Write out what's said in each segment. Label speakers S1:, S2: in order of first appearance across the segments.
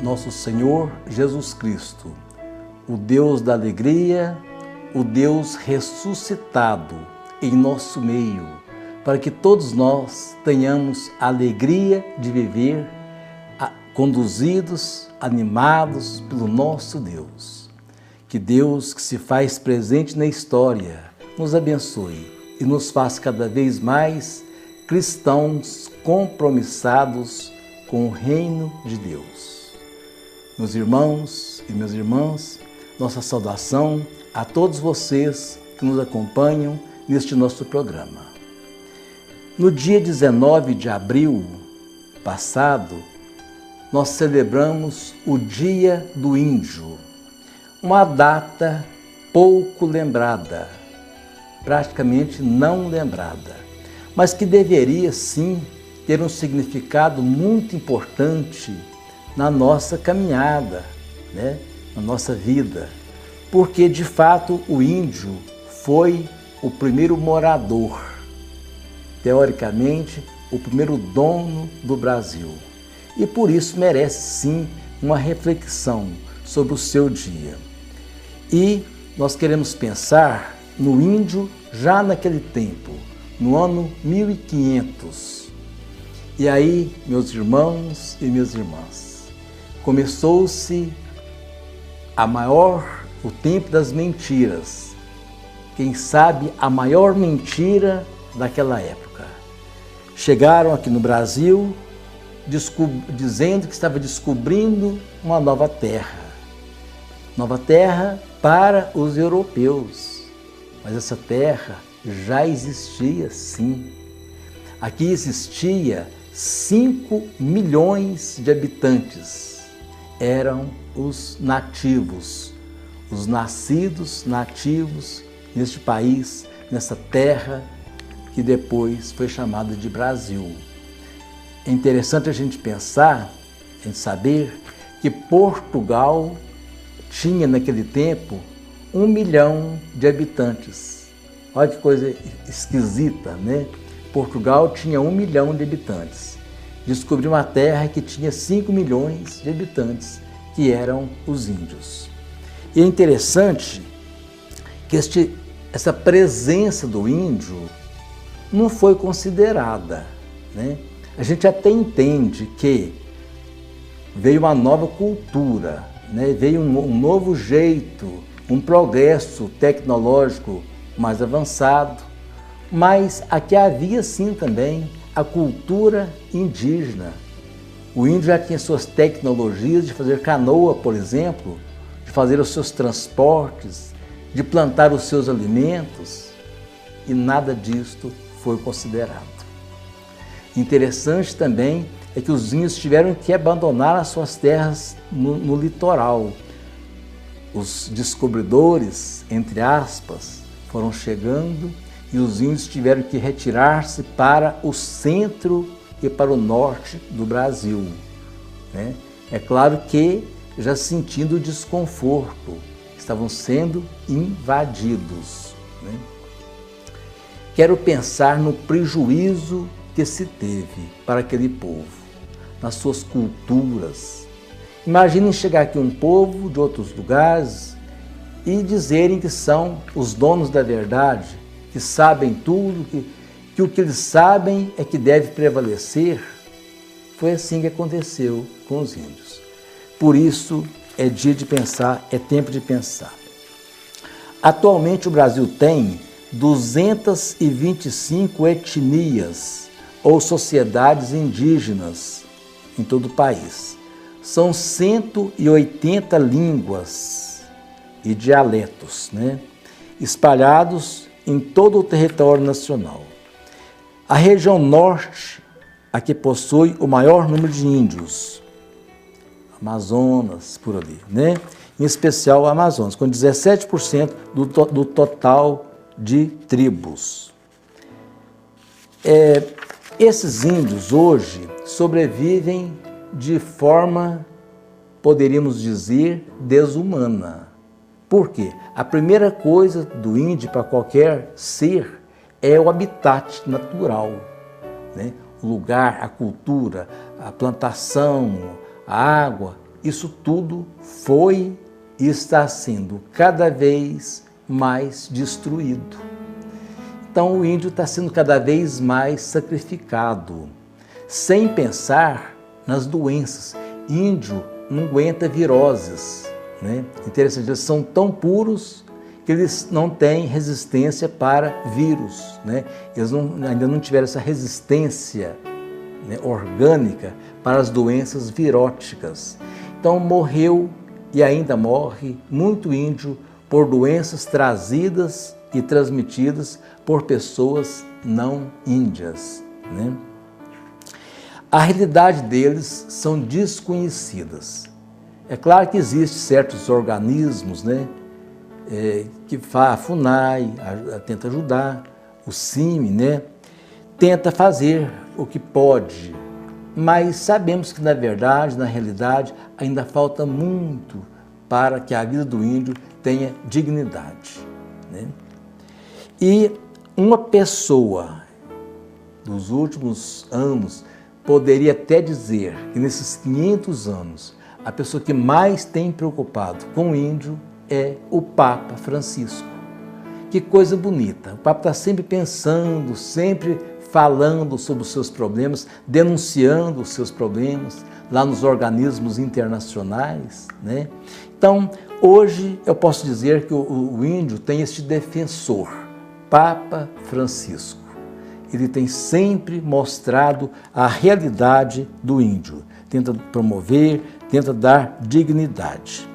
S1: nosso Senhor Jesus Cristo, o Deus da alegria, o Deus ressuscitado em nosso meio, para que todos nós tenhamos a alegria de viver conduzidos, animados pelo nosso Deus. Que Deus, que se faz presente na história, nos abençoe e nos faça cada vez mais cristãos compromissados com o reino de Deus. Meus irmãos e minhas irmãs, nossa saudação a todos vocês que nos acompanham neste nosso programa. No dia 19 de abril passado, nós celebramos o Dia do Índio, uma data pouco lembrada, praticamente não lembrada, mas que deveria sim ter um significado muito importante na nossa caminhada, na nossa vida, porque de fato o índio foi o primeiro morador, teoricamente o primeiro dono do Brasil, e por isso merece sim uma reflexão sobre o seu dia. E nós queremos pensar no índio já naquele tempo, no ano 1500. E aí, meus irmãos e minhas irmãs, começou-se o tempo das mentiras. Quem sabe a maior mentira daquela época. Chegaram aqui no Brasil dizendo que estava descobrindo uma nova terra. Nova terra para os europeus. Mas essa terra já existia sim. Aqui existia 5 milhões de habitantes. Eram os nativos, os nascidos nativos neste país, nessa terra que depois foi chamada de Brasil. É interessante a gente pensar, a gente saber que Portugal tinha naquele tempo 1 milhão de habitantes. Olha que coisa esquisita, né? Portugal tinha 1 milhão de habitantes. Descobriu uma terra que tinha 5 milhões de habitantes, que eram os índios. E é interessante que essa presença do índio não foi considerada, né? A gente até entende que veio uma nova cultura, né? Veio um novo jeito, um progresso tecnológico mais avançado, mas aqui havia sim também a cultura indígena. O índio já tinha suas tecnologias de fazer canoa, por exemplo, de fazer os seus transportes, de plantar os seus alimentos, e nada disto foi considerado. Interessante também é que os índios tiveram que abandonar as suas terras no litoral. Os descobridores, entre aspas, foram chegando e os índios tiveram que retirar-se para o centro e para o norte do Brasil, né? É claro que já sentindo o desconforto, estavam sendo invadidos, né? Quero pensar no prejuízo que se teve para aquele povo, nas suas culturas. Imaginem chegar aqui um povo de outros lugares e dizerem que são os donos da verdade, que sabem tudo, que o que eles sabem é que deve prevalecer. Foi assim que aconteceu com os índios. Por isso, é dia de pensar, é tempo de pensar. Atualmente o Brasil tem 225 etnias ou sociedades indígenas em todo o país. São 180 línguas e dialetos, né? Espalhados em todo o território nacional. A região norte, a que possui o maior número de índios, Amazonas, por ali, né? Em especial o Amazonas, com 17% do total de tribos. Esses índios hoje sobrevivem de forma, poderíamos dizer, desumana. Por quê? A primeira coisa do índio para qualquer ser é o habitat natural, né? O lugar, a cultura, a plantação, a água, isso tudo foi e está sendo cada vez mais destruído. Então o índio está sendo cada vez mais sacrificado, sem pensar nas doenças. Índio não aguenta viroses, né? Interessante, eles são tão puros que eles não têm resistência para vírus, né? Eles ainda não tiveram essa resistência, né, orgânica para as doenças viróticas. Então morreu e ainda morre muito índio por doenças trazidas e transmitidas por pessoas não índias, né? A realidade deles são desconhecidas. É claro que existem certos organismos, né, que a FUNAI tenta ajudar, o CIMI, né, tenta fazer o que pode, mas sabemos que na verdade, na realidade, ainda falta muito para que a vida do índio tenha dignidade, né? E uma pessoa dos últimos anos poderia até dizer que nesses 500 anos a pessoa que mais tem preocupado com o índio é o Papa Francisco. Que coisa bonita, o Papa está sempre pensando, sempre falando sobre os seus problemas, denunciando os seus problemas lá nos organismos internacionais, né? Então, hoje eu posso dizer que o índio tem este defensor, Papa Francisco. Ele tem sempre mostrado a realidade do índio, tenta promover, tenta dar dignidade.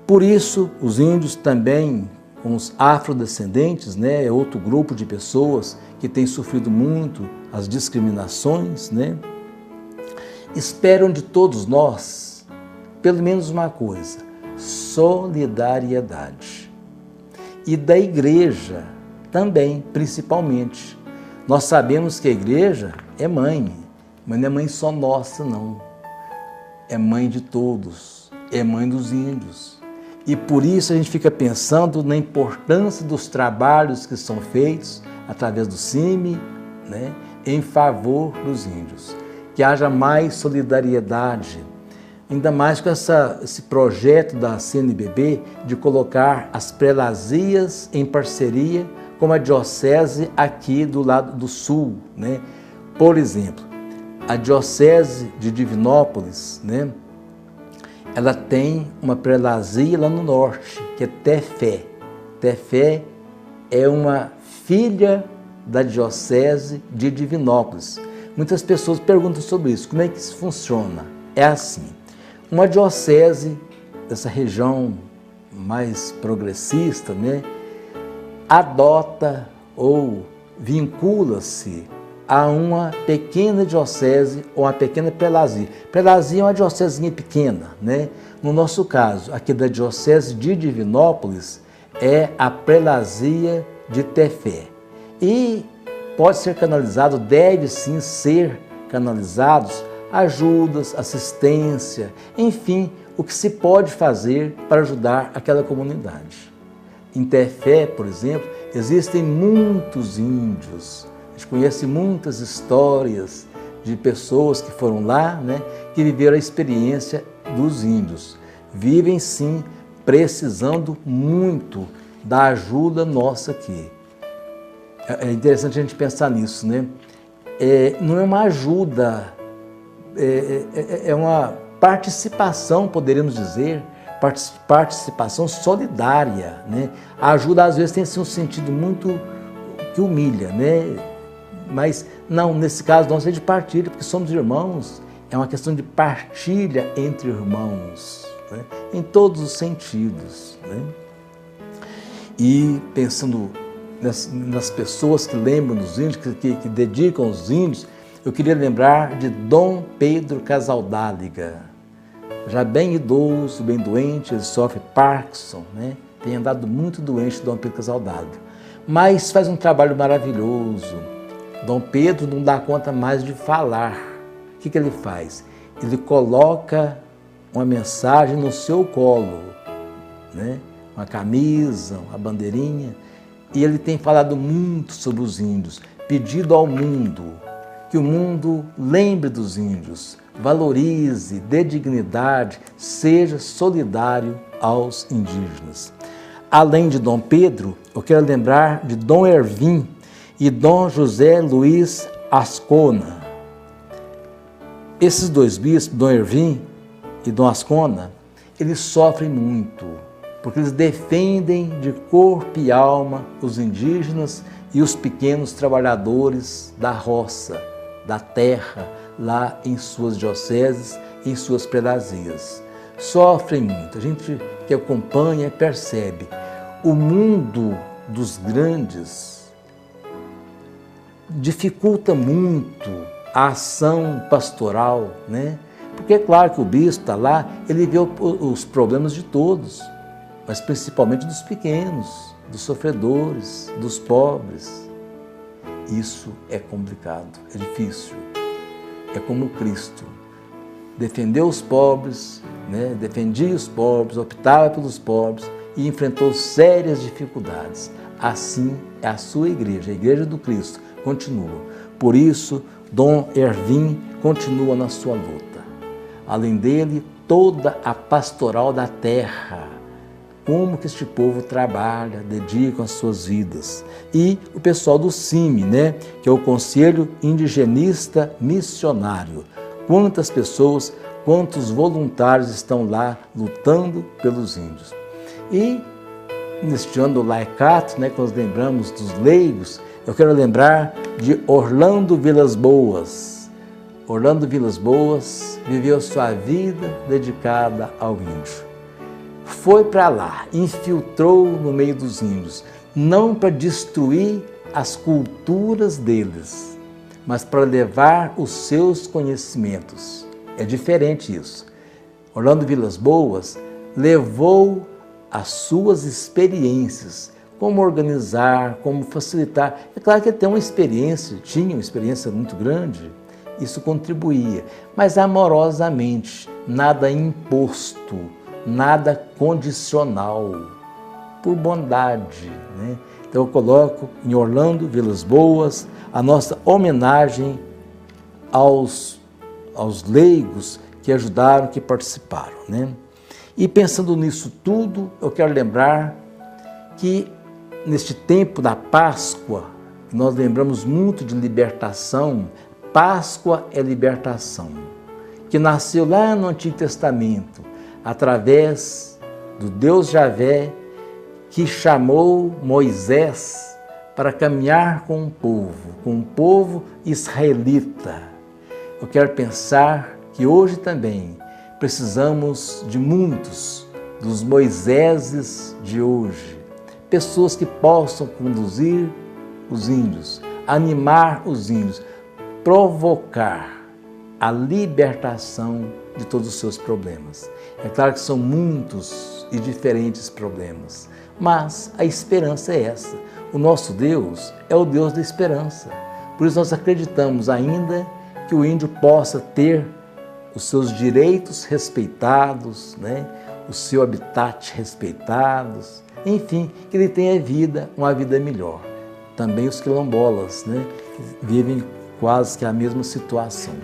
S1: Por isso, os índios também, com os afrodescendentes, né, é outro grupo de pessoas que tem sofrido muito as discriminações, né, esperam de todos nós, pelo menos uma coisa, solidariedade. E da igreja também, principalmente. Nós sabemos que a igreja é mãe, mas não é mãe só nossa, não. É mãe de todos, é mãe dos índios. E por isso a gente fica pensando na importância dos trabalhos que são feitos através do CIMI, né, em favor dos índios. Que haja mais solidariedade, ainda mais com esse projeto da CNBB de colocar as prelazias em parceria com a diocese aqui do lado do sul, né? Por exemplo, a diocese de Divinópolis, né, ela tem uma prelazia lá no norte, que é Tefé. Tefé é uma filha da diocese de Divinópolis. Muitas pessoas perguntam sobre isso, como é que isso funciona? É assim, uma diocese dessa região mais progressista, né, adota ou vincula-se a uma pequena diocese ou uma pequena prelazia. Prelazia é uma diocesinha pequena, né? No nosso caso, aqui da diocese de Divinópolis, é a prelazia de Tefé. E pode ser canalizado, deve sim ser canalizados ajudas, assistência, enfim, o que se pode fazer para ajudar aquela comunidade. Em Tefé, por exemplo, existem muitos índios. A gente conhece muitas histórias de pessoas que foram lá, né, que viveram a experiência dos índios. Vivem sim precisando muito da ajuda nossa aqui. É interessante a gente pensar nisso, né? Não é uma ajuda, é uma participação, poderíamos dizer, participação solidária, né? A ajuda às vezes tem assim, um sentido muito que humilha, né? Mas não, nesse caso nós é de partilha, porque somos irmãos, é uma questão de partilha entre irmãos, né? Em todos os sentidos, né? E pensando nas pessoas que lembram dos índios, que dedicam os índios, eu queria lembrar de Dom Pedro Casaldáliga, já bem idoso, bem doente, ele sofre Parkinson, né? Tem andado muito doente, Dom Pedro Casaldáliga, mas faz um trabalho maravilhoso. Dom Pedro não dá conta mais de falar. O que ele faz? Ele coloca uma mensagem no seu colo, né? Uma camisa, uma bandeirinha, e ele tem falado muito sobre os índios, pedido ao mundo que o mundo lembre dos índios, valorize, dê dignidade, seja solidário aos indígenas. Além de Dom Pedro, eu quero lembrar de Dom Ervim e Dom José Luiz Ascona. Esses dois bispos, Dom Ervim e Dom Ascona, eles sofrem muito, porque eles defendem de corpo e alma os indígenas e os pequenos trabalhadores da roça, da terra, lá em suas dioceses, em suas prelazias. Sofrem muito. A gente que acompanha percebe. O mundo dos grandes dificulta muito a ação pastoral, né? Porque é claro que o bispo está lá, ele vê os problemas de todos, mas principalmente dos pequenos, dos sofredores, dos pobres. Isso é complicado, é difícil. É como Cristo. Defendeu os pobres, né? Defendia os pobres, optava pelos pobres e enfrentou sérias dificuldades. Assim é a sua igreja, a igreja do Cristo, continua. Por isso, Dom Ervim continua na sua luta. Além dele, toda a pastoral da terra, como que este povo trabalha, dedica as suas vidas. E o pessoal do CIMI, né, que é o Conselho Indigenista Missionário. Quantas pessoas, quantos voluntários estão lá lutando pelos índios. E neste ano do Laicato, né, que nós lembramos dos leigos, eu quero lembrar de Orlando Vilas Boas. Orlando Vilas Boas viveu sua vida dedicada ao índio. Foi para lá, infiltrou no meio dos índios, não para destruir as culturas deles, mas para levar os seus conhecimentos. É diferente isso. Orlando Vilas Boas levou as suas experiências, como organizar, como facilitar. É claro que ele tem uma experiência, tinha uma experiência muito grande, isso contribuía, mas amorosamente, nada imposto, nada condicional, por bondade, né? Então eu coloco em Orlando Vilas Boas a nossa homenagem aos leigos que ajudaram, que participaram, né? E pensando nisso tudo, eu quero lembrar que neste tempo da Páscoa, nós lembramos muito de libertação. Páscoa é libertação, que nasceu lá no Antigo Testamento, através do Deus Javé, que chamou Moisés para caminhar com o povo israelita. Eu quero pensar que hoje também precisamos de muitos dos Moiséses de hoje, pessoas que possam conduzir os índios, animar os índios, provocar a libertação de todos os seus problemas. É claro que são muitos e diferentes problemas, mas a esperança é essa. O nosso Deus é o Deus da esperança. Por isso nós acreditamos ainda que o índio possa ter os seus direitos respeitados, né? O seu habitat respeitados, enfim, que ele tenha vida, uma vida melhor. Também os quilombolas, né? Que vivem quase que a mesma situação.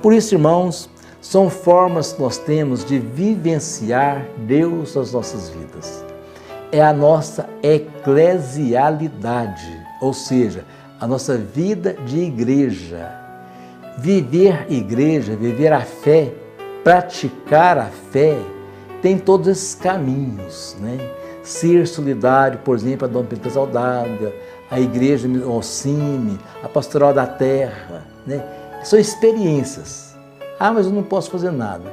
S1: Por isso, irmãos, são formas que nós temos de vivenciar Deus nas nossas vidas. É a nossa eclesialidade, ou seja, a nossa vida de igreja. Viver igreja, viver a fé, praticar a fé, tem todos esses caminhos, né? Ser solidário, por exemplo, a Dom Pedro Casaldáliga, a igreja, o CIMI, a pastoral da terra, né? São experiências. Ah, mas eu não posso fazer nada.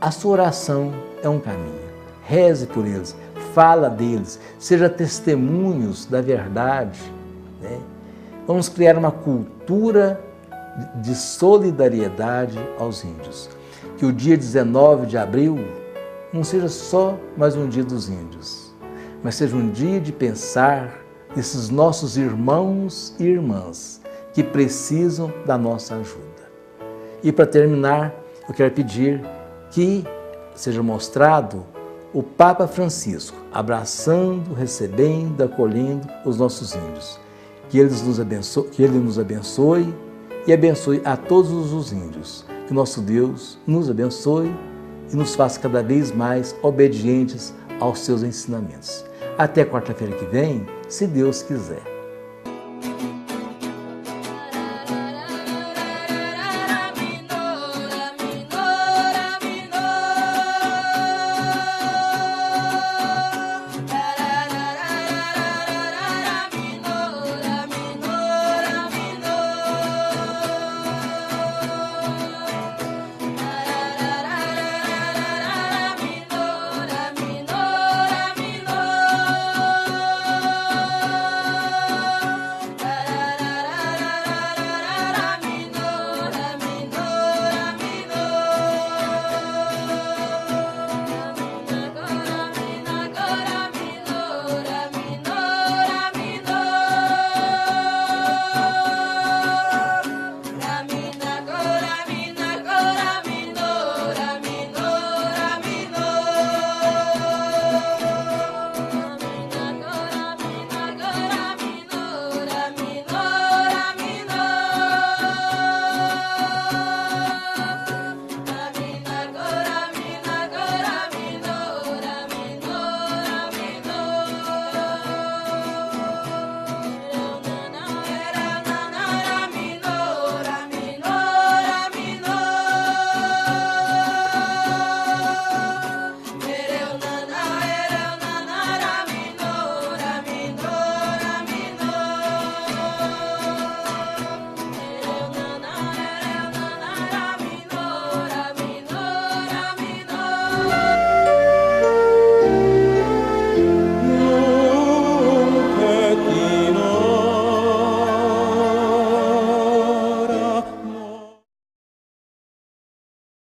S1: A sua oração é um caminho. Reze por eles, fala deles, seja testemunhos da verdade, né? Vamos criar uma cultura de solidariedade aos índios. Que o dia 19 de abril não seja só mais um dia dos índios, mas seja um dia de pensar nesses nossos irmãos e irmãs que precisam da nossa ajuda. E para terminar, eu quero pedir que seja mostrado o Papa Francisco abraçando, recebendo, acolhendo os nossos índios. Que ele nos abençoe e abençoe a todos os índios. Que nosso Deus nos abençoe e nos faça cada vez mais obedientes aos seus ensinamentos. Até quarta-feira que vem, se Deus quiser.